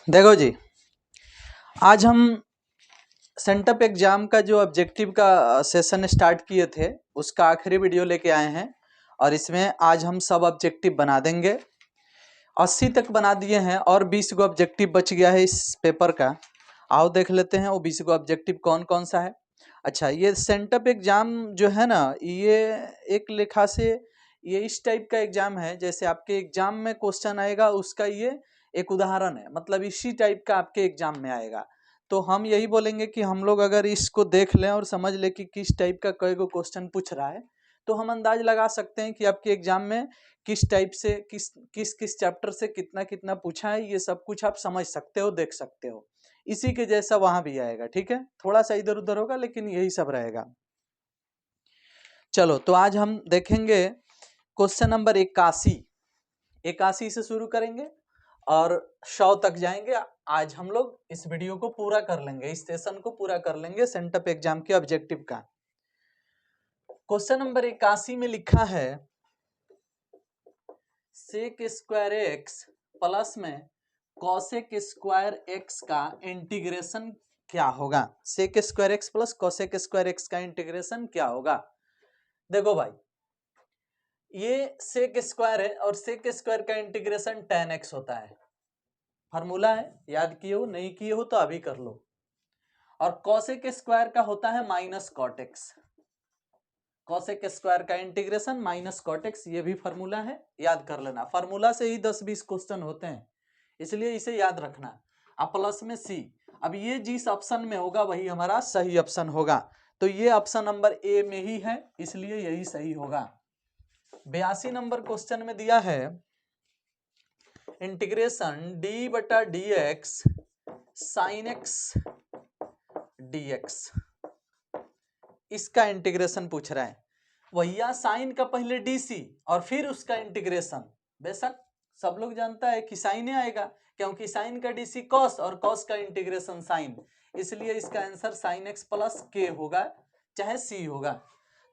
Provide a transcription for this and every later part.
देखो जी, आज हम सेंटअप एग्जाम का जो ऑब्जेक्टिव का सेशन स्टार्ट किए थे उसका आखिरी वीडियो लेके आए हैं और इसमें आज हम सब ऑब्जेक्टिव बना देंगे। 80 तक बना दिए हैं और 20 गो ऑब्जेक्टिव बच गया है इस पेपर का। आओ देख लेते हैं वो 20 गो ऑब्जेक्टिव कौन कौन सा है। अच्छा, ये सेंटअप एग्जाम जो है ना, ये एक लेखा से ये इस टाइप का एग्जाम है जैसे आपके एग्जाम में क्वेश्चन आएगा उसका ये एक उदाहरण है, मतलब इसी टाइप का आपके एग्जाम में आएगा। तो हम यही बोलेंगे कि हम लोग अगर इसको देख लें और समझ लें कि किस टाइप का कई गो क्वेश्चन पूछ रहा है तो हम अंदाज लगा सकते हैं कि आपके एग्जाम में किस टाइप से किस किस चैप्टर से कितना कितना पूछा है। ये सब कुछ आप समझ सकते हो, देख सकते हो। इसी के जैसा वहां भी आएगा, ठीक है। थोड़ा सा इधर उधर होगा लेकिन यही सब रहेगा। चलो, तो आज हम देखेंगे क्वेश्चन नंबर 81 से शुरू करेंगे और 100 तक जाएंगे। आज हम लोग इस वीडियो को पूरा कर लेंगे, इस सेशन को पूरा कर लेंगे सेंटअप एग्जाम के ऑब्जेक्टिव का। क्वेश्चन नंबर 81 में लिखा है सेक स्क्वायर एक्स प्लस में कॉसेक स्क्वायर एक्स का इंटीग्रेशन क्या होगा। Sec square x plus cosec square x का इंटीग्रेशन क्या होगा। देखो भाई, ये सेक स्क्वायर है और सेक स्क्वायर का इंटीग्रेशन tan x होता है। फार्मूला है, याद किए हो, नहीं किए हो तो अभी कर लो। और कॉसेक स्क्वायर का होता है minus cot x. Cosec square का इंटीग्रेशन माइनस कॉट एक्स, ये भी फार्मूला है, याद कर लेना। फार्मूला से ही 10-20 क्वेश्चन होते हैं, इसलिए इसे याद रखना। अब प्लस में सी, अब ये जिस ऑप्शन में होगा वही हमारा सही ऑप्शन होगा। तो ये ऑप्शन नंबर ए में ही है, इसलिए यही सही होगा। 82 नंबर क्वेश्चन में दिया है इंटीग्रेशन डी बटा d x sine x dx, इसका इंटीग्रेशन पूछ रहा है। वही साइन का पहले डीसी और फिर उसका इंटीग्रेशन। बेशक सब लोग जानता है कि साइन आएगा, क्योंकि साइन का डीसी कॉस और कॉस का इंटीग्रेशन साइन, इसलिए इसका आंसर साइन एक्स प्लस के होगा, चाहे सी होगा।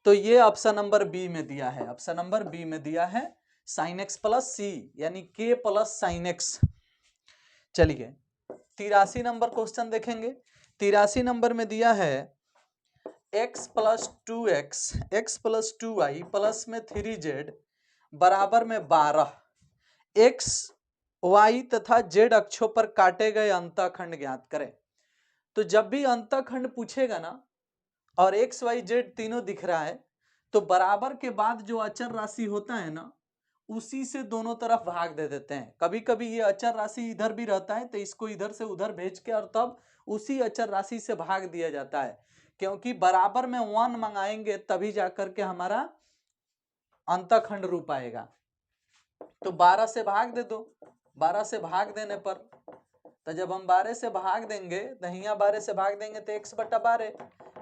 तो ये ऑप्शन नंबर बी में दिया है, ऑप्शन नंबर बी में दिया है साइन एक्स प्लस सी, यानी के प्लस साइन एक्स। चलिए 83 नंबर क्वेश्चन देखेंगे। 83 नंबर में दिया है x plus 2x x plus 2y plus में 3z बराबर में 12 x y तथा z अक्षों पर काटे गए अंतःखंड ज्ञात करें। तो जब भी अंतःखंड पूछेगा ना और x y z तीनों दिख रहा है तो बराबर के बाद जो अचर राशि होता है ना उसी से दोनों तरफ भाग दे देते हैं। कभी कभी ये अचर राशि इधर भी रहता है तो इसको इधर से उधर भेज के और तब उसी अचर राशि से भाग दिया जाता है, क्योंकि बराबर में 1 मंगाएंगे तभी जाकर के हमारा अंतःखंड रूप आएगा। तो 12 से भाग दे दो, 12 से भाग देने पर तो जब हम 12 से भाग देंगे तो यहाँ 12 से भाग देंगे तो x बटा 12,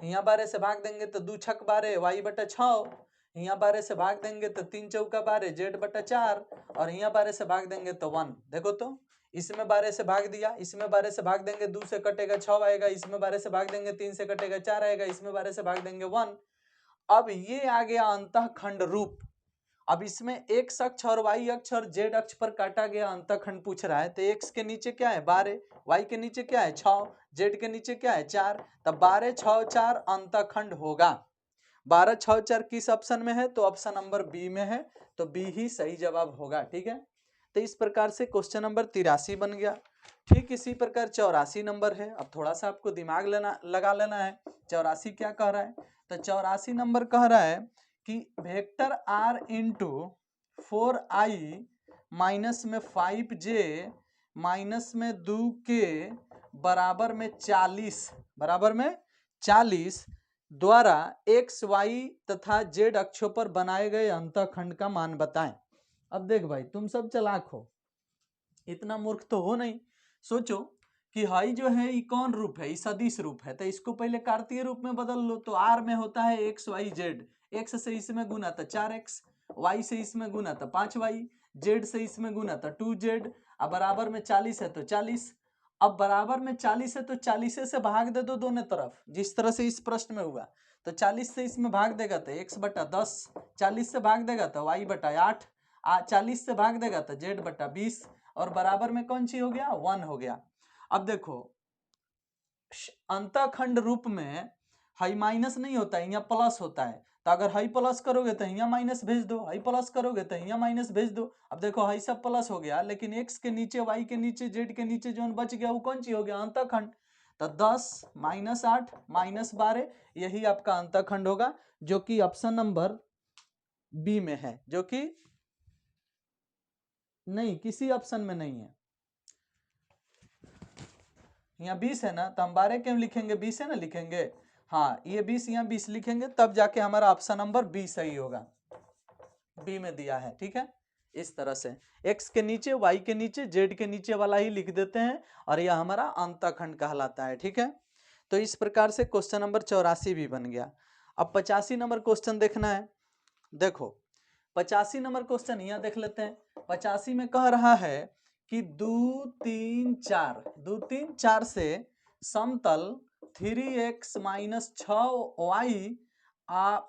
यहाँ 12 से भाग देंगे तो 2 छक 12 y बटा 6, यहाँ 12 से भाग देंगे तो 3 चौका 12 z बटा 4 और यहाँ 12 से भाग देंगे तो 1। देखो तो इसमें 12 से भाग दिया, इसमें 12 से भाग देंगे 2 से कटेगा 6 आएगा, इसमें 12 से भाग देंगे 3 से कटेगा 4 आएगा, इसमें 12 से भाग देंगे 1। अब ये आ गया अंतःखंड रूप। अब इसमें x अक्ष और y अक्ष और z अक्ष पर काटा गया अंतःखंड पूछ रहा है। तो x के नीचे क्या है 12, y के नीचे क्या है 6, z के नीचे क्या है 4, तब 12 6 4 अंतःखंड होगा। 12 6 4 किस ऑप्शन में है, तो ऑप्शन नंबर बी में है, तो बी ही सही जवाब होगा। ठीक है, तो इस प्रकार से क्वेश्चन नंबर 83 बन गया। ठीक इसी प्रकार 84 नंबर है। अब थोड़ा सा आपको दिमाग लगा लेना है। 84 क्या कह रहा है, तो 84 नंबर कह रहा है कि vector r into 4i minus में 5j माइनस में 2k बराबर में 40 द्वारा x y तथा z अक्षों पर बनाए गए अंतःखंड का मान बताएं। अब देख भाई, तुम सब चालाक हो, इतना मूर्ख तो हो नहीं। सोचो कि हाई जो है ये कौन रूप है, ये सदिश रूप है, तो इसको पहले कार्तीय रूप में बदल लो। तो r में होता है x y z, x से इसमें गुना था 4x, y से इसमें गुना था 5y, z से इसमें गुना था 2z, अब बराबर में 40 है तो 40। अब बराबर में 40 है तो 40 से भाग दे दो दोनों तरफ, जिस तरह से इस प्रश्न में हुआ। तो 40 से इसमें भाग देगा तो x बटा 10, 40 से भाग देगा तो y बटा 8, 40 से भाग देगा तो z बटा 20 और बराबर में कौन सी हो गया 1 हो गया। अब देखो अंतःखंड रूप में हाई माइनस नहीं होता है, यहाँ प्लस होता है। तो अगर हाई प्लस करोगे तो यहाँ माइनस भेज दो, हाई प्लस करोगे तो यहाँ माइनस भेज दो। अब देखो हाई सब प्लस हो गया, लेकिन एक्स के नीचे वाई के नीचे जेड के नीचे जो बच गया वो कौन सी हो गया, अंतःखंड। तो 10 - 8 - 12 यही आपका अंतःखंड होगा, जो कि ऑप्शन नंबर बी में है, जो कि नहीं किसी ऑप्शन में नहीं है। यहाँ 20 है ना, तो हम 12 क्यों लिखेंगे, 20 है ना लिखेंगे। हाँ ये 20 यहाँ 20 लिखेंगे, तब जाके हमारा ऑप्शन नंबर बी सही होगा, बी में दिया है। ठीक है, इस तरह से x के नीचे y के नीचे z के नीचे वाला ही लिख देते हैं, और यह हमारा अंतःखंड कहलाता है। ठीक है, तो इस प्रकार से क्वेश्चन नंबर 84 भी बन गया। अब 85 नंबर क्वेश्चन देखना है। देखो 85 नंबर क्वेश्चन यहाँ देख लेते हैं। 85 में कह रहा है कि 2 3 4 से समतल 3x - 6y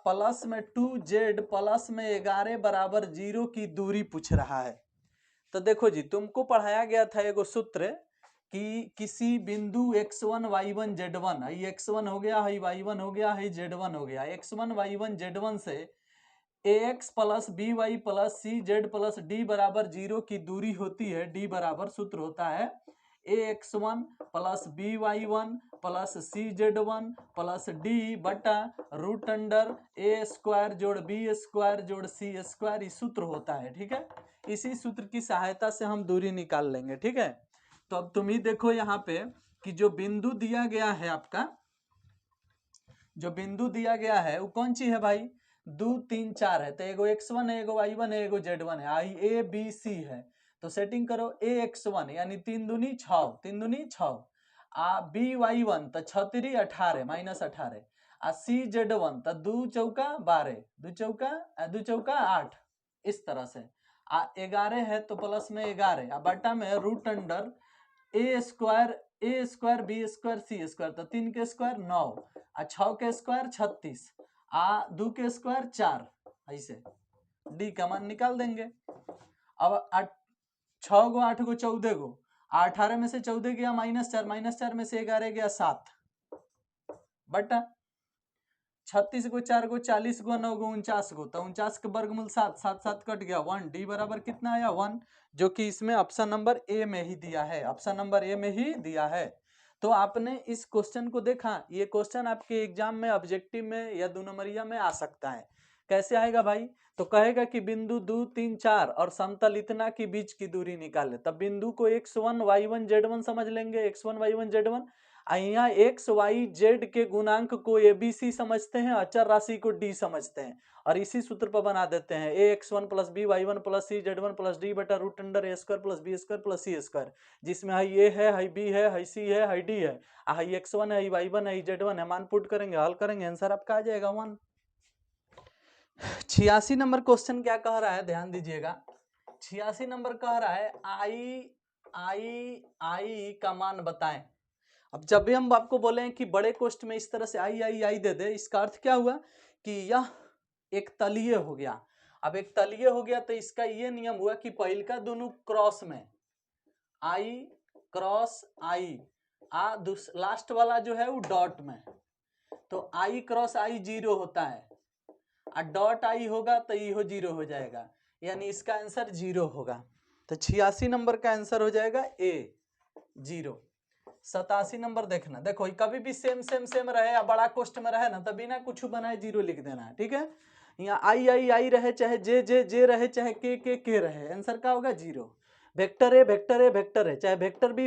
प्लस में 2z प्लस में 11 बराबर 0 की दूरी पूछ रहा है। तो देखो जी, तुमको पढ़ाया गया था एगो सूत्र कि किसी बिंदु x1 y1 z1, है x1 हो गया, है y1 हो गया, है z1 हो गया, x1 y1 z1 से ax plus by plus cz plus d बराबर 0 की दूरी होती है। d बराबर सूत्र होता है ax1 plus by1 plus cz1 plus d बटा रूट अंडर a स्क्वायर जोड़ b स्क्वायर जोड़ c स्क्वायर, इस सूत्र होता है। ठीक है, इसी सूत्र की सहायता से हम दूरी निकाल लेंगे। ठीक है, तो अब तुम ही देखो यहाँ पे कि जो बिंदु दिया गया है आपका, जो बिंदु दिया गया है वो कौन सी है भाई, 2 3 4 है। तो एगो x1 है, एगो y1 है, एगो z1 है, आई ए बी सी है। तो सेटिंग करो ax1 यानी 3 दूनी 6, 3 दूनी 6, by1 तो 6 3 18 -18, cz1 तो 2 चौका 12, 2 चौका 8, इस तरह से 11 है तो प्लस में 11 बटा में root under A square B square C square, तो 3 के स्क्वायर 9, 6 के स्क्वायर 36, 2 के स्क्वायर 4, ऐसे डी का मान निकाल देंगे। अब 6 गो 8 गो 14 गो, 18 में से 14 गया -4, -4 में से 11 गया 7, बटा 36 गो 4 गो 40 गो 9 गो 49 गो, तो 49 के वर्गमूल 7, 7 7 कट गया 1, डी बराबर कितना आया 1, जो कि इसमें ऑप्शन नंबर ए में ही दिया है, ऑप्शन नंबर ए में ही दिया है। तो आपने इस क्वेश्चन को देखा, ये क्वेश्चन आपके एग्जाम में ऑब्जेक्टिव में या 2 नंबरिया में आ सकता है। कैसे आएगा भाई, तो कहेगा कि बिंदु 2 3 4 और समतल इतना के बीच की दूरी निकाले। तब बिंदु को x1 y1 z1 समझ लेंगे, x1 y1 z1, यहाँ एक्स वाई जेड के गुणांक को एबीसी समझते हैं, अचर राशि को डी समझते हैं, और इसी सूत्र पर बना देते हैं ax1 plus B Y one plus C Z one plus D बटा root under A square plus B square plus C square, जिसमें हाई ए है, हाई बी है, हाई सी है, हाई डी है, हाई x1 है, हाई y1 है, z1 है। मान पुट करेंगे, हल करेंगे, आंसर आपका आ जाएगा 1। 86 नंबर क्वेश्चन क्या कह रहा है, ध्यान दीजिएगा। 86 नंबर कह रहा है आई का मान बताएं। अब जब भी हम आपको बोले कि बड़े कोष्ठ में इस तरह से आई दे दे, इसका अर्थ क्या हुआ कि यह एक तलीय हो गया। अब एक तलीय हो गया तो इसका ये नियम हुआ कि पहल का दोनों क्रॉस में आई क्रॉस आई, लास्ट वाला जो है वो डॉट में, तो आई क्रॉस आई 0 होता है, डॉट आई होगा तो ये 0 हो जाएगा, यानी इसका आंसर 0 होगा। तो 86 नंबर का आंसर हो जाएगा ए 0। 87 नंबर देखना, देखो कभी भी सेम रहे या बड़ा कोष्ठ में रहे ना, तो बिना कुछ बनाए 0 लिख देना है। ठीक है, यहाँ आई रहे, चाहे जे रहे, चाहे के रहे, आंसर क्या होगा 0। वेक्टर ए वेक्टर है, चाहे वेक्टर बी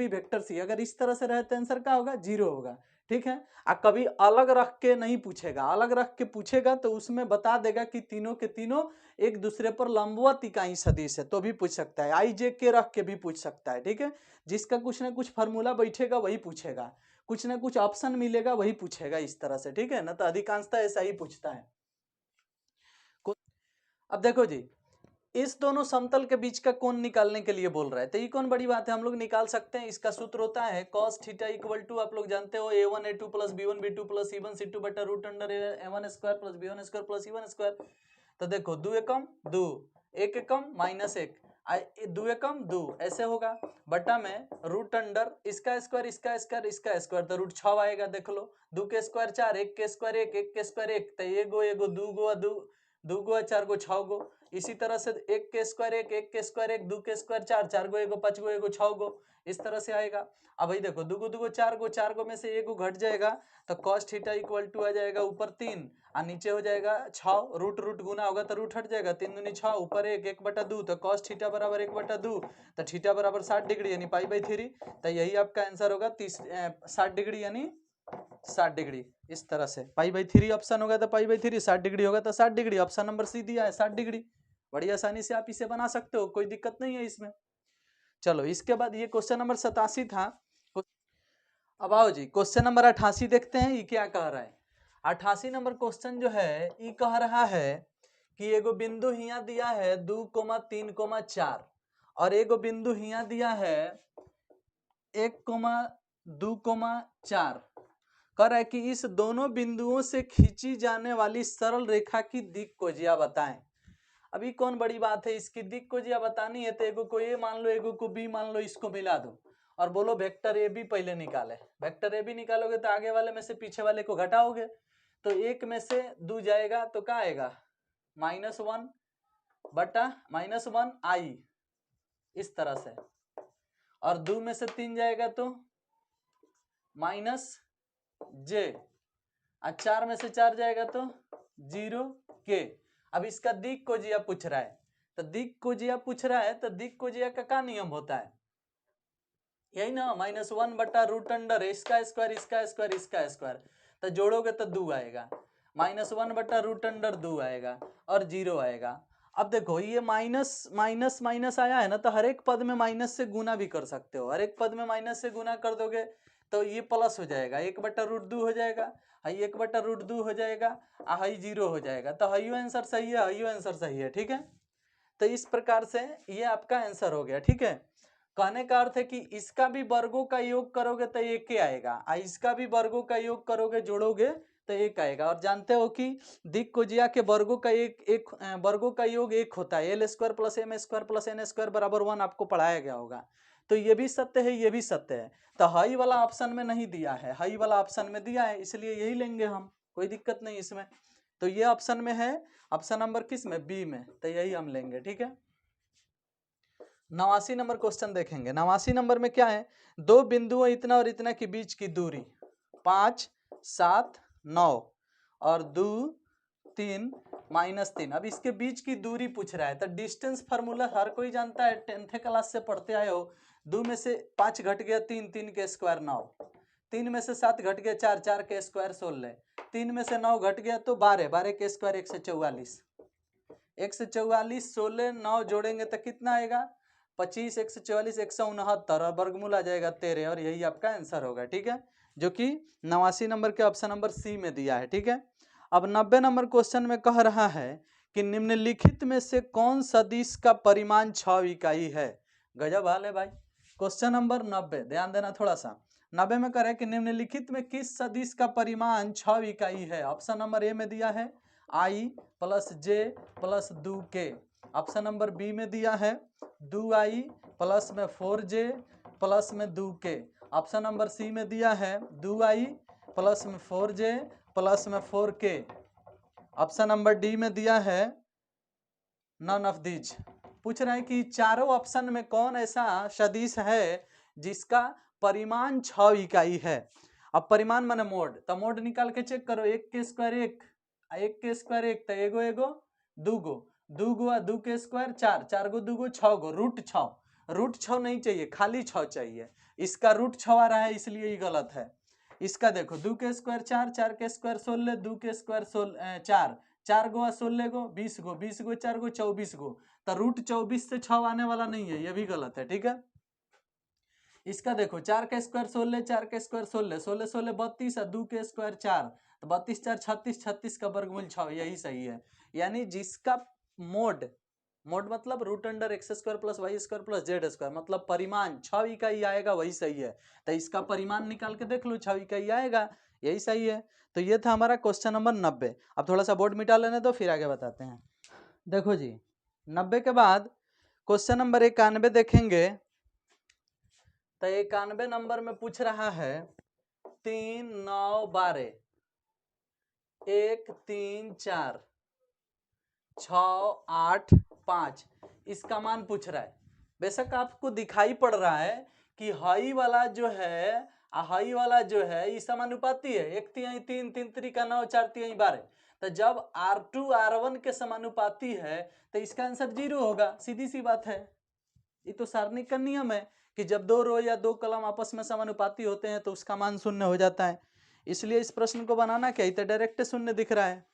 वेक्टर सी, अगर इस तरह से रहे तो आंसर क्या होगा 0 होगा। ठीक है, कभी अलग रख के नहीं पूछेगा, अलग रख के पूछेगा तो उसमें बता देगा कि तीनों के तीनों एक दूसरे पर लंबवत इकाई सदिश है, तो भी पूछ सकता है, आई जे के रख के भी पूछ सकता है। ठीक है, जिसका कुछ ना कुछ फार्मूला बैठेगा वही पूछेगा, कुछ ना कुछ ऑप्शन मिलेगा वही पूछेगा, इस तरह से। ठीक है ना, तो अधिकांशतः ऐसा ही पूछता है। अब देखो जी, इस दोनों समतल के बीच का कोण निकालने के लिए बोल रहा है, तो ये कौन बड़ी बात है, हम लोग निकाल सकते हैं। इसका सूत्र होता है cos थीटा इक्वल टू, आप लोग जानते हो, a1 a2 plus b1 b2 plus c1 c2 बटा root under a1 square plus b1 square plus c1 square. तो देखो 2 एकम 2, 1 एकम -1, दो एकम दो ऐसे होगा, बटा में रूट अंडर इसका स्क्वायर इसका स्क्वायर इसका स्क्वायर, तो रूट 6 आएगा। देख लो, 2 के स्क्वायर 4, 1 के स्क्वायर 1, 1 के स्क्वायर 1, तो एगो एगो दू गो 4 गो 6 गो। इसी तरह से 1 के स्क्वायर 1, 1 के स्क्वायर 1, 2 के स्क्वायर 4, 4 गो एगो 5 गो एगो 6 गो, इस तरह से आएगा। अब भाई देखो, दो गो 4 गो में से एगो घट जाएगा, तो cos थीटा इक्वल टू आ जाएगा ऊपर 3 और नीचे हो जाएगा 6, रूट रूट गुना होगा तो रूट हट जाएगा, 3 दूनी 6, ऊपर 1, 1/2, तो cos थीटा बराबर 1/2, तो थीटा बराबर 60 डिग्री यानी π/3, तो यही आपका आंसर होगा 60 डिग्री यानी 60 डिग्री। इस तरह से π/3 ऑप्शन होगा तो π/3, 60 डिग्री होगा तो 60 डिग्री। ऑप्शन नंबर सी दिया है 60 डिग्री। बड़ी आसानी से आप इसे बना सकते हो, कोई दिक्कत नहीं है इसमें। चलो, इसके बाद ये क्वेश्चन नंबर 87 था। अब आओ जी, क्वेश्चन नंबर 88 देखते हैं, ये क्या कह रहा है। 88 नंबर क्वेश्चन जो है ये कह रहा है कि एगो बिंदु हिया दिया है 2,3,4 और एगो बिंदु हिया दिया है 1,2,4। कह रहा है कि इस दोनों बिंदुओं से खींची जाने वाली सरल रेखा की दिक् कोजिया बताएं। अभी कौन बड़ी बात है, इसकी दिक् कोजिया बतानी है तो एगो को ए मान लो, एगो को बी मान लो, इसको मिला दो और बोलो वेक्टर ए बी पहले निकाले। वेक्टर ए बी निकालोगे तो आगे वाले में से पीछे वाले को घटाओगे, तो एक में से 2 जाएगा तो क्या आएगा, -1 बटा -1 आई, इस तरह से। और 2 में से 3 जाएगा तो -j, और 4 में से 4 जाएगा तो 0k। अब इसका दिक् कोजिया पूछ रहा है, तो दिक् कोजिया पूछ रहा है तो दिक् कोजिया का क्या नियम होता है, यही ना, -1 बटा रूट अंडर इसका स्क्वायर इसका स्क्वायर इसका स्क्वायर, तो जोड़ोगे तो 2 आएगा, -1 बटा रूट अंडर 2 आएगा और 0 आएगा। अब देखो, ये माइनस माइनस माइनस आया है ना, तो हर एक पद में माइनस से गुना भी कर सकते हो, हर एक पद में माइनस से गुना कर दोगे तो ये प्लस हो जाएगा, 1/√2 हो जाएगा, हाई 1/√2 हो जाएगा, हाई 0 हो जाएगा, तो हाइयो आंसर सही है, हाइयो आंसर सही है। ठीक है, तो इस प्रकार से ये आपका आंसर हो गया। ठीक है, कहने का अर्थ है कि इसका भी वर्गों का योग करोगे तो एक ही आएगा, इसका भी वर्गों का योग करोगे जोड़ोगे तो एक आएगा। और जानते हो कि दिक् कोजिया के वर्गों का एक वर्गों का योग एक होता है, l² + m² + n² बराबर 1, आपको पढ़ाया गया होगा। तो ये भी सत्य है, ये भी सत्य है। तो हाई वाला ऑप्शन में नहीं दिया है, हाई वाला ऑप्शन में दिया है, इसलिए यही लेंगे हम, कोई दिक्कत नहीं इसमें। तो ये ऑप्शन में है, ऑप्शन नंबर किस में, बी में, तो यही हम लेंगे। ठीक है, 89 नंबर क्वेश्चन देखेंगे। 89 नंबर में क्या है, दो बिंदुओं इतना और इतना के बीच की दूरी 5, 7, 9 और 2, 3, -3। अब इसके बीच की दूरी पूछ रहा है, तो डिस्टेंस फार्मूला हर कोई जानता है, 10th क्लास से पढ़ते आए हो। 2 में से 5 घट गया 3, 3 के स्क्वायर 9, 3 में से 7 घट गया 4, 4 के स्क्वायर 16, 3 में से 9 घट गया तो 12, 12 के स्क्वायर 144, 144, 16, 9 जोड़ेंगे तो कितना आएगा, 25, 144, 169 और वर्गमूल आ जाएगा 13, और यही आपका आंसर होगा। ठीक है, जो कि 89 नंबर के ऑप्शन नंबर सी में दिया है। ठीक है, अब 90 नंबर क्वेश्चन में कह रहा है कि निम्नलिखित में से कौन सदिश का परिमाण 6 इकाई है। गजब हाल है भाई। क्वेश्चन नंबर 90, ध्यान देना थोड़ा सा। 90 में कह रहा है कि निम्नलिखित में किस सदिश का परिमाण 6 इकाई है। ऑप्शन नंबर ए में दिया है i + j + 2k। Option number B में दिया है 2i प्लस में 4j प्लस में 2k। ऑप्शन नंबर सी में दिया है 2i प्लस में 4j प्लस में 4k। ऑप्शन नंबर डी में दिया है नन ऑफ दीज। पूछ रहा है कि चारों ऑप्शन में कौन ऐसा सदिश है जिसका परिमाण 6 इकाई है। अब परिमाण माने मोड, तो मोड निकाल के चेक करो, 1 के स्क्वायर 1, 1 के स्क्वायर 1, तो एगो एगो दूगो, दूगो 2 के स्क्वायर 4, 4 गो 2 गो 6 गो, √6। √6 नहीं चाहिए, खाली 6 चाहिए। इसका √6 आ रहा है, इसलिए ये गलत है। इसका देखो, 2 के स्क्वायर 4, 4 के स्क्वायर 16, 2 के स्क्वायर 4, 4 गो 16 गो 20 गो, 20 गो 4 गो 24 गो, तो √24 से 6 आने वाला नहीं है, ये भी गलत है। ठीक है, इसका देखो, 4 के स्क्वायर 16, 4 के स्क्वायर 16, 16 16 32 और 2 के स्क्वायर 4, तो 32 4 36, 36 का वर्गमूल 6, यही सही है। यानी जिसका मोड मतलब √अंडर x² + y² + z², मतलब परिमाण 6 इकाई आएगा, वही सही है। तो इसका परिमाण निकाल के देख लो, 6 इकाई आएगा, यही सही है। तो ये था हमारा क्वेश्चन नंबर 90। अब थोड़ा सा बोर्ड मिटा लेने दो, फिर आगे बताते हैं। देखो जी, 90 के बाद क्वेश्चन नंबर 91 देखेंगे तो 91 नंबर में पूछ रहा है 3 9 12 1 3 4 6 8 5 इसका मान पूछ रहा है। बेशक आपको दिखाई पड़ रहा है कि हाई वाला जो है हाई वाला जो है ये समानुपाती है, 1 तिहाई 3 3 त्रिका 9 4 तिहाई 12। तो जब R2 R1 के समानुपाती है तो इसका आंसर 0 होगा, सीधी सी बात है। ये तो सारणिक का नियम है कि जब दो रो या दो कलम आपस में समानुपाती होते हैं तो उसका मान शून्य हो जाता है। इसलिए इस प्रश्न को बनाना क्या, तो डायरेक्ट शून्य दिख रहा है।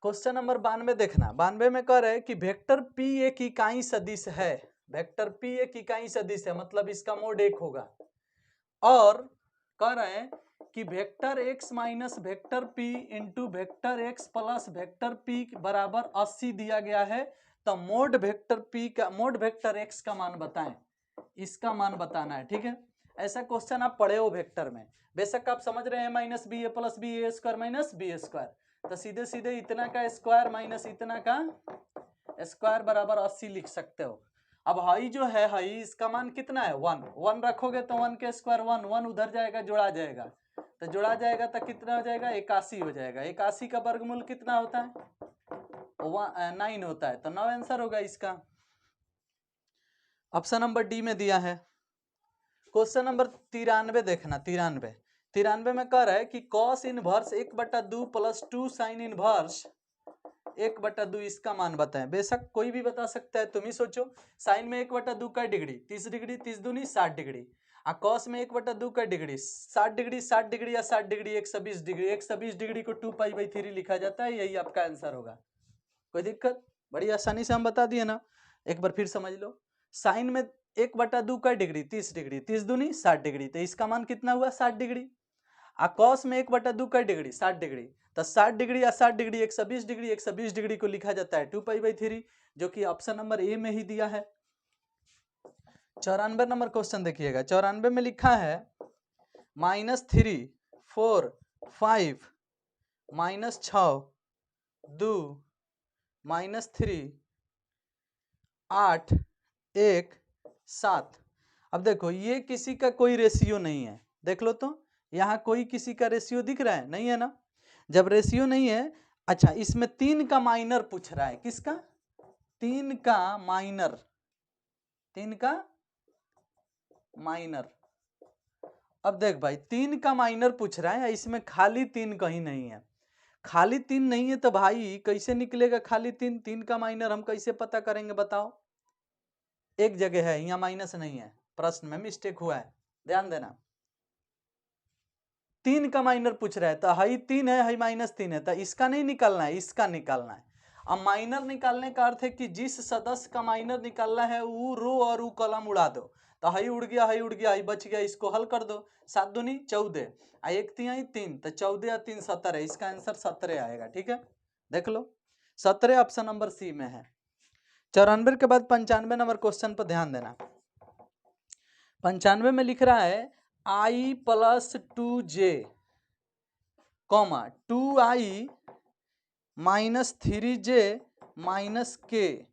क्वेश्चन नंबर 92 देखना। 92 में कह रहे हैं कि वेक्टर P एक इकाई सदिश है। वेक्टर P एक इकाई सदिश है, मतलब इसका मोड 1 होगा। और कह रहे हैं कि vector x minus vector P into vector x plus vector P बराबर 80 दिया गया है। तो मोड वेक्टर P का मोड वेक्टर x का मान बताएं, इसका मान बताना है। ठीक है, ऐसा क्वेश्चन आप पढ़े हो वेक्टर में। बेशक आप समझ रहे हैं माइनस बी ए प्लस बी ए स्क्वायर माइनस बी ए स्क्वायर, तो सीधे सीधे इतना का स्क्वायर माइनस इतना का स्क्वायर बराबर 80 लिख सकते हो। अब हाई जो है हाई इसका मान कितना है 1, 1 रखोगे तो 1 के स्क्वायर 1, 1 उधर जाएगा जोड़ा जाएगा, तो जोड़ा जाएगा तो कितना हो जाएगा 81 हो जाएगा। 81 का वर्गमूल कितना होता है 9 होता है, तो 9 आंसर होगा इसका। ऑप्शन नंबर डी में दिया है। क्वेश्चन नंबर 93 देखना। 93 में कह रहा है कि cos inverse 1/2 plus 2 sine inverse 1/2 इसका मान बताएं। बेशक कोई भी बता सकता है, तुम ही सोचो। साइन में 1/2 का डिग्री 30 डिग्री, 30 दूनी 60 डिग्री। कॉस में 1/2 का डिग्री 60 डिग्री, 60 डिग्री या 60 डिग्री 120 डिग्री। 120 डिग्री को 2π/3 लिखा जाता है, यही आपका आंसर होगा। कोई दिक्कत? बड़ी आसानी से हम बता दिए ना, एक बार फिर समझ लो। साइन में 1/2 का डिग्री 30 डिग्री, 30 दूनी 60 डिग्री, तो इसका मान कितना हुआ 60 डिग्री। कॉस में 1/2 का डिग्री 60 डिग्री, तो 60 डिग्री या 60 डिग्री 120 डिग्री, 120 डिग्री को लिखा जाता है 2π/3, जो कि ऑप्शन नंबर ए में ही दिया है। 94 नंबर क्वेश्चन देखिएगा। 94 में लिखा है -3 4 5 -6 2 -3 8 1 7। अब देखो ये किसी का कोई रेशियो नहीं है, देख लो तो यहाँ कोई किसी का रेशियो दिख रहा है, नहीं है ना। जब रेशियो नहीं है, अच्छा इसमें 3 का माइनर पूछ रहा है। किसका? 3 का माइनर, 3 का माइनर। अब देख भाई 3 का माइनर पूछ रहा है, इसमें खाली 3 कहीं नहीं है। खाली 3 नहीं है तो भाई कैसे निकलेगा खाली 3? 3 का माइनर हम कैसे पता करेंगे बताओ? एक जगह है यहाँ माइनस नहीं है, प्रश्न में मिस्टेक हुआ है, ध्यान देना। 3 का माइनर पूछ रहा है, तो हाई 3 है हाई -3 है, तो इसका नहीं निकालना है, इसका निकालना है। अब माइनर निकालने का अर्थ है कि जिस सदस्य का माइनर निकालना है वो रो और वो कॉलम उड़ा दो। तो हाई उड़ गया हाई उड़ गया हाई बच गया, इसको हल कर दो। 7 दूनी 14, 1 तिहाई 3, तो 14 या 3 17, इसका आंसर 17 आएगा। ठीक है, देख लो 17 ऑप्शन नंबर सी में है। 94 के बाद 95 नंबर क्वेश्चन पर ध्यान देना। 95 में लिख रहा है i + 2j, 2i - 3j - k,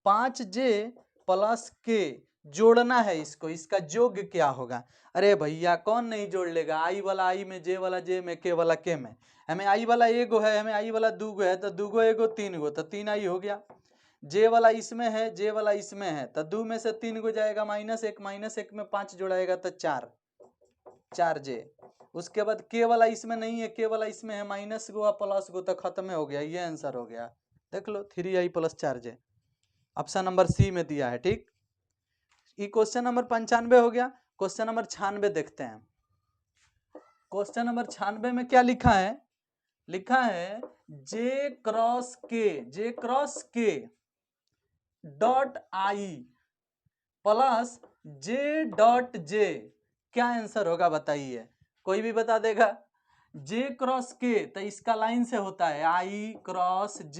5j + k जोड़ना है इसको। इसका योग क्या होगा? अरे भैया कौन नहीं जोड़ लेगा? आई वाला आई में, जे वाला जे में, के वाला के में। हमें आई वाला एगो है, हमें आई वाला दूगो है, तो दूगो एगो 3 गो, तो 3 आई हो गया। जे वाला इसमें है, जे वाला इसमें है, तो 2 में से 3 गो जाएगा -1 में 5 जोड़ाएगा तो 4 जे। उसके बाद के वाला इसमें नहीं है, के वाला इसमें है, माइनस गो प्लस गो, तो खत्म हो गया, ये आंसर हो गया। देख लो 3i + 4j option number C में दिया है। ठीक, ये क्वेश्चन नंबर 95 हो गया। क्वेश्चन नंबर 96 देखते हैं। क्वेश्चन नंबर 96 में क्या लिखा है? लिखा है J cross K dot I plus J.J, क्या आंसर होगा बताइए? कोई भी बता देगा? J क्रॉस K, तो इसका लाइन से होता है I cross J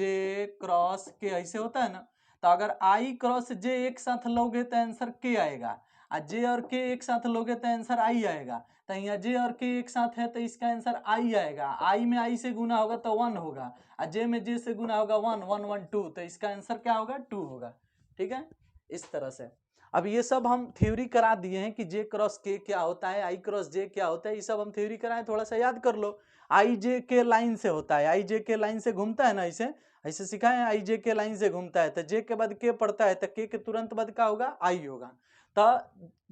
cross K, ऐसे होता है ना। तो अगर I क्रॉस J एक साथ लोगे तो आंसर K आएगा। जे और के एक साथ लोगे तो आंसर आई आएगा, तो यहाँ जे और के एक साथ है तो इसका आंसर आई आएगा। आई में आई से गुना होगा तो 1 होगा, और जे में जे से गुना होगा 1 1 1 2, तो इसका आंसर क्या होगा 2 होगा। ठीक है, इस तरह से। अब ये सब हम थ्योरी करा दिए हैं कि जे क्रॉस के क्या होता है, आई क्रॉस जे क्या होता है, ये सब हम थ्योरी कराएं, थोड़ा सा याद कर लो। आई जे के लाइन से होता है, आई जे के लाइन से घूमता है ना, ऐसे ऐसे सिखाए, आई जे के लाइन से घूमता है, तो जे के बाद के पड़ता है, तो के तुरंत बाद क्या होगा आई होगा, तो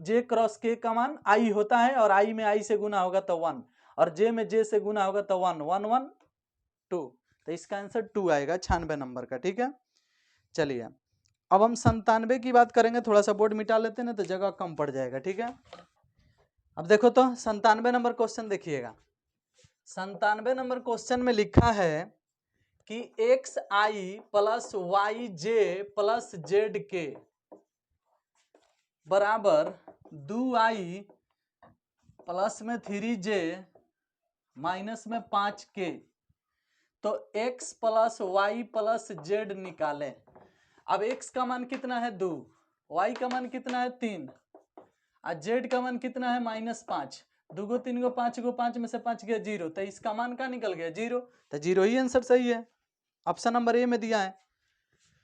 जे क्रॉस के का मान आई होता है, और आई में आई से गुना होगा तो 1, और जे में जे से गुना होगा तो 1 1 1 2, तो इसका आंसर 2 आएगा 96 नंबर का। ठीक है, चलिए अब हम 97 की बात करेंगे, थोड़ा सा बोर्ड मिटा लेते हैं ना तो जगह कम पड़ जाएगा। ठीक है, अब देखो तो 97 नंबर क्वेश्चन देखिएगा। 97 नंबर क्वेश्चन में लिखा है कि एक्स आई प्लस वाई जे प्लस जेड के बराबर 2i प्लस में 3j माइनस में 5k, तो x plus y plus z निकालें। अब x का मान कितना है 2, y का मान कितना है 3, और z का मान कितना है -5, 2 गो 3 गो 5 गो, 5 में से 5 गया 0, तो इसका मान क्या निकल गया 0, तो 0 ही आंसर सही है, ऑप्शन नंबर ए में दिया है।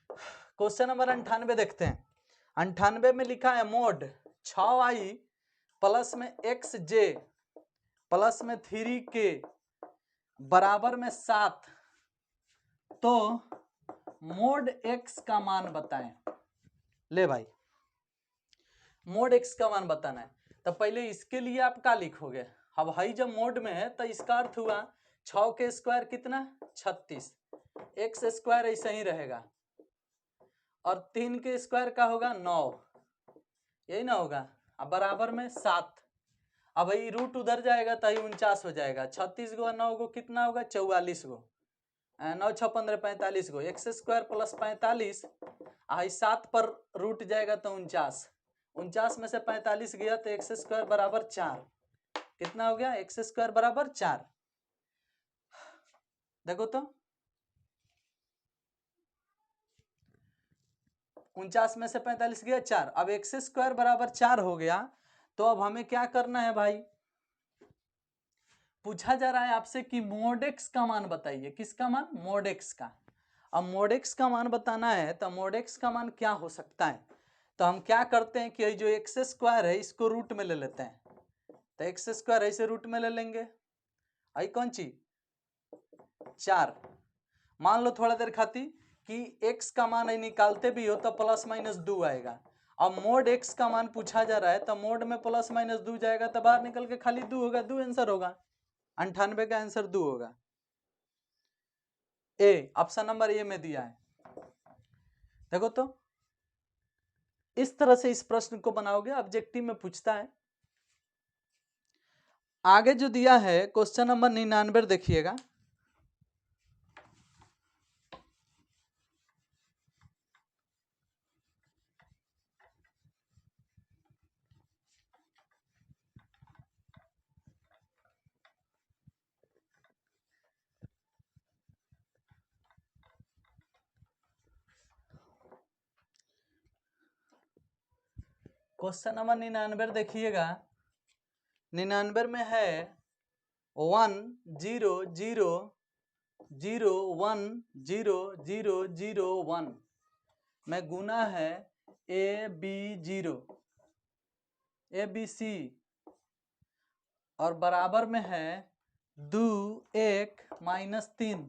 क्वेश्चन नंबर 98 देखते हैं। 98 में लिखा है मोड 6i प्लस में xj प्लस में 3k बराबर में 7, तो मोड x का मान बताएं। ले भाई, मोड x का मान बताना है, तो पहले इसके लिए आप क्या लिखोगे, अब हाई जब मोड में है तो इसका अर्थ हुआ 6 के स्क्वायर कितना 36, x स्क्वायर ऐसा ही रहेगा, और 3 के स्क्वायर का होगा 9, यही ना होगा, अब बराबर में 7, अब भाई रूट उधर जाएगा तो 49 हो जाएगा, 36 गो 9 गो कितना होगा 44 गो, 9 6 15 45 गो, एक्स स्क्वायर प्लस 45, आई 7 पर रूट जाएगा तो 49, 49 में से 45 गया तो एक्स स्क्वायर बराबर 4, कितना हो गया एक्स स्क्वायर बराबर 4। देखो तो 49 में से 45 गया 4, अब एक्स स्क्वायर बराबर 4 हो गया, तो अब हमें क्या करना है भाई, पूछा जा रहा है आपसे कि मोड एक्स का मान बताइए, किसका मान मोड एक्स का। अब मोड एक्स का मान बताना है तो मोड एक्स का मान क्या हो सकता है, तो हम क्या करते हैं कि जो एक्स स्क्वायर है इसको रूट में ले लेते हैं, तो एक्स स्क्वायर ऐसे रूट में ले लेंगे, आई कौन चीज 4, मान लो थोड़ा देर खाती कि x का मान निकालते भी हो तो प्लस माइनस 2 आएगा। अब मोड x का मान पूछा जा रहा है तो मोड में प्लस माइनस 2 जाएगा तो बाहर निकल के खाली 2 होगा, 2 आंसर होगा, 98 का आंसर 2 होगा, ए ऑप्शन नंबर ए में दिया है। देखो तो इस तरह से इस प्रश्न को बनाओगे, ऑब्जेक्टिव में पूछता है। आगे जो दिया है क्वेश्चन नंबर 99 देखिएगा। क्वेश्चन नंबर 99 देखिएगा। 99 में है 1 0 0 0 1 0 0 0 1 में गुना है AB0 ABC, और बराबर में है 2 1 -3,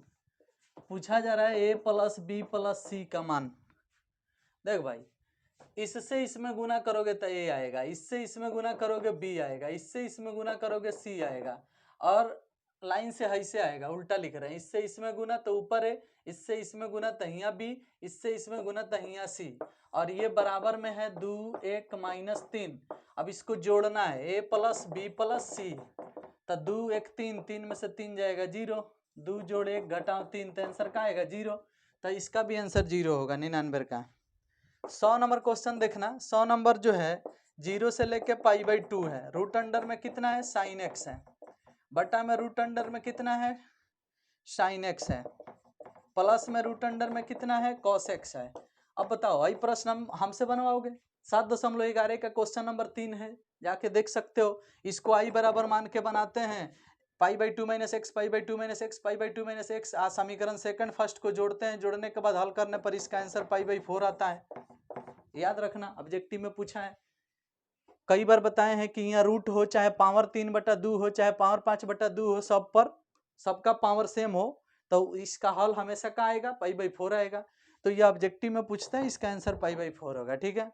पूछा जा रहा है a प्लस बी प्लस सी का मान। देख भाई, इससे इसमें गुना करोगे तो ए आएगा, इससे इसमें गुना करोगे बी आएगा, इससे इसमें गुना करोगे सी आएगा, और लाइन से ऐसे आएगा, उल्टा लिख रहे हैं, इससे इसमें गुना तो ऊपर है, इससे इसमें गुना तो यहाँ बी, इससे इसमें गुना तो यहाँ सी, और ये बराबर में है 2 1 -3। अब इसको जोड़ना है ए प्लस बी प्लस सी, तो 2 1 3, 3 में से 3 जाएगा 0, 2 जोड़ 1 घटाओ 3, तो आंसर का आएगा 0, तो इसका भी आंसर 0 होगा 99 का। 100 नंबर क्वेश्चन देखना। 100 नंबर जो है 0 से लेके π/2 है, रूट अंडर में कितना है साइन एक्स है, बटा में रूट अंडर में कितना है साइन एक्स है, प्लस में रूट अंडर में कितना है कॉस एक्स है। अब बताओ, यही प्रश्न हमसे बनवाओगे, 7.11 का क्वेश्चन नंबर 3 है, जाके देख सकते हो। इसको आई बराबर मान के बनाते हैं, pi by 2 minus x, pi by 2 minus x, pi by 2 minus x. समीकरण सेकंड फर्स्ट को जोड़ते हैं, जोड़ने के बाद हल करने पर इसका आंसर पाई बाई 4 आता है। याद रखना, ऑब्जेक्टिव में पूछा है। कई बार बताए हैं कि यहाँ रूट हो, चाहे पावर 3/2 हो, चाहे पावर 5/2 हो, सब पर सबका पावर सेम हो, तो इसका हल हमेशा क्या आएगा, पाई बाई 4 आएगा। तो ये ऑब्जेक्टिव में पूछता है, इसका आंसर पाई बाई 4 होगा। ठीक है,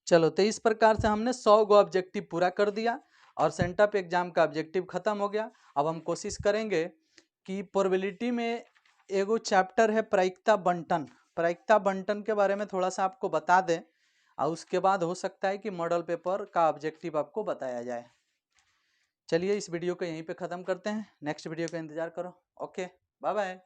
चलो, तो इस प्रकार से हमने 100 गो ऑब्जेक्टिव पूरा कर दिया और सेंटअप एग्जाम का ऑब्जेक्टिव खत्म हो गया। अब हम कोशिश करेंगे कि प्रोबेबिलिटी में एगो चैप्टर है प्रायिकता बंटन, प्रायिकता बंटन के बारे में थोड़ा सा आपको बता दें, और उसके बाद हो सकता है कि मॉडल पेपर का ऑब्जेक्टिव आपको बताया जाए। चलिए, इस वीडियो को यहीं पे ख़त्म करते हैं, नेक्स्ट वीडियो का इंतजार करो। Okay, bye bye.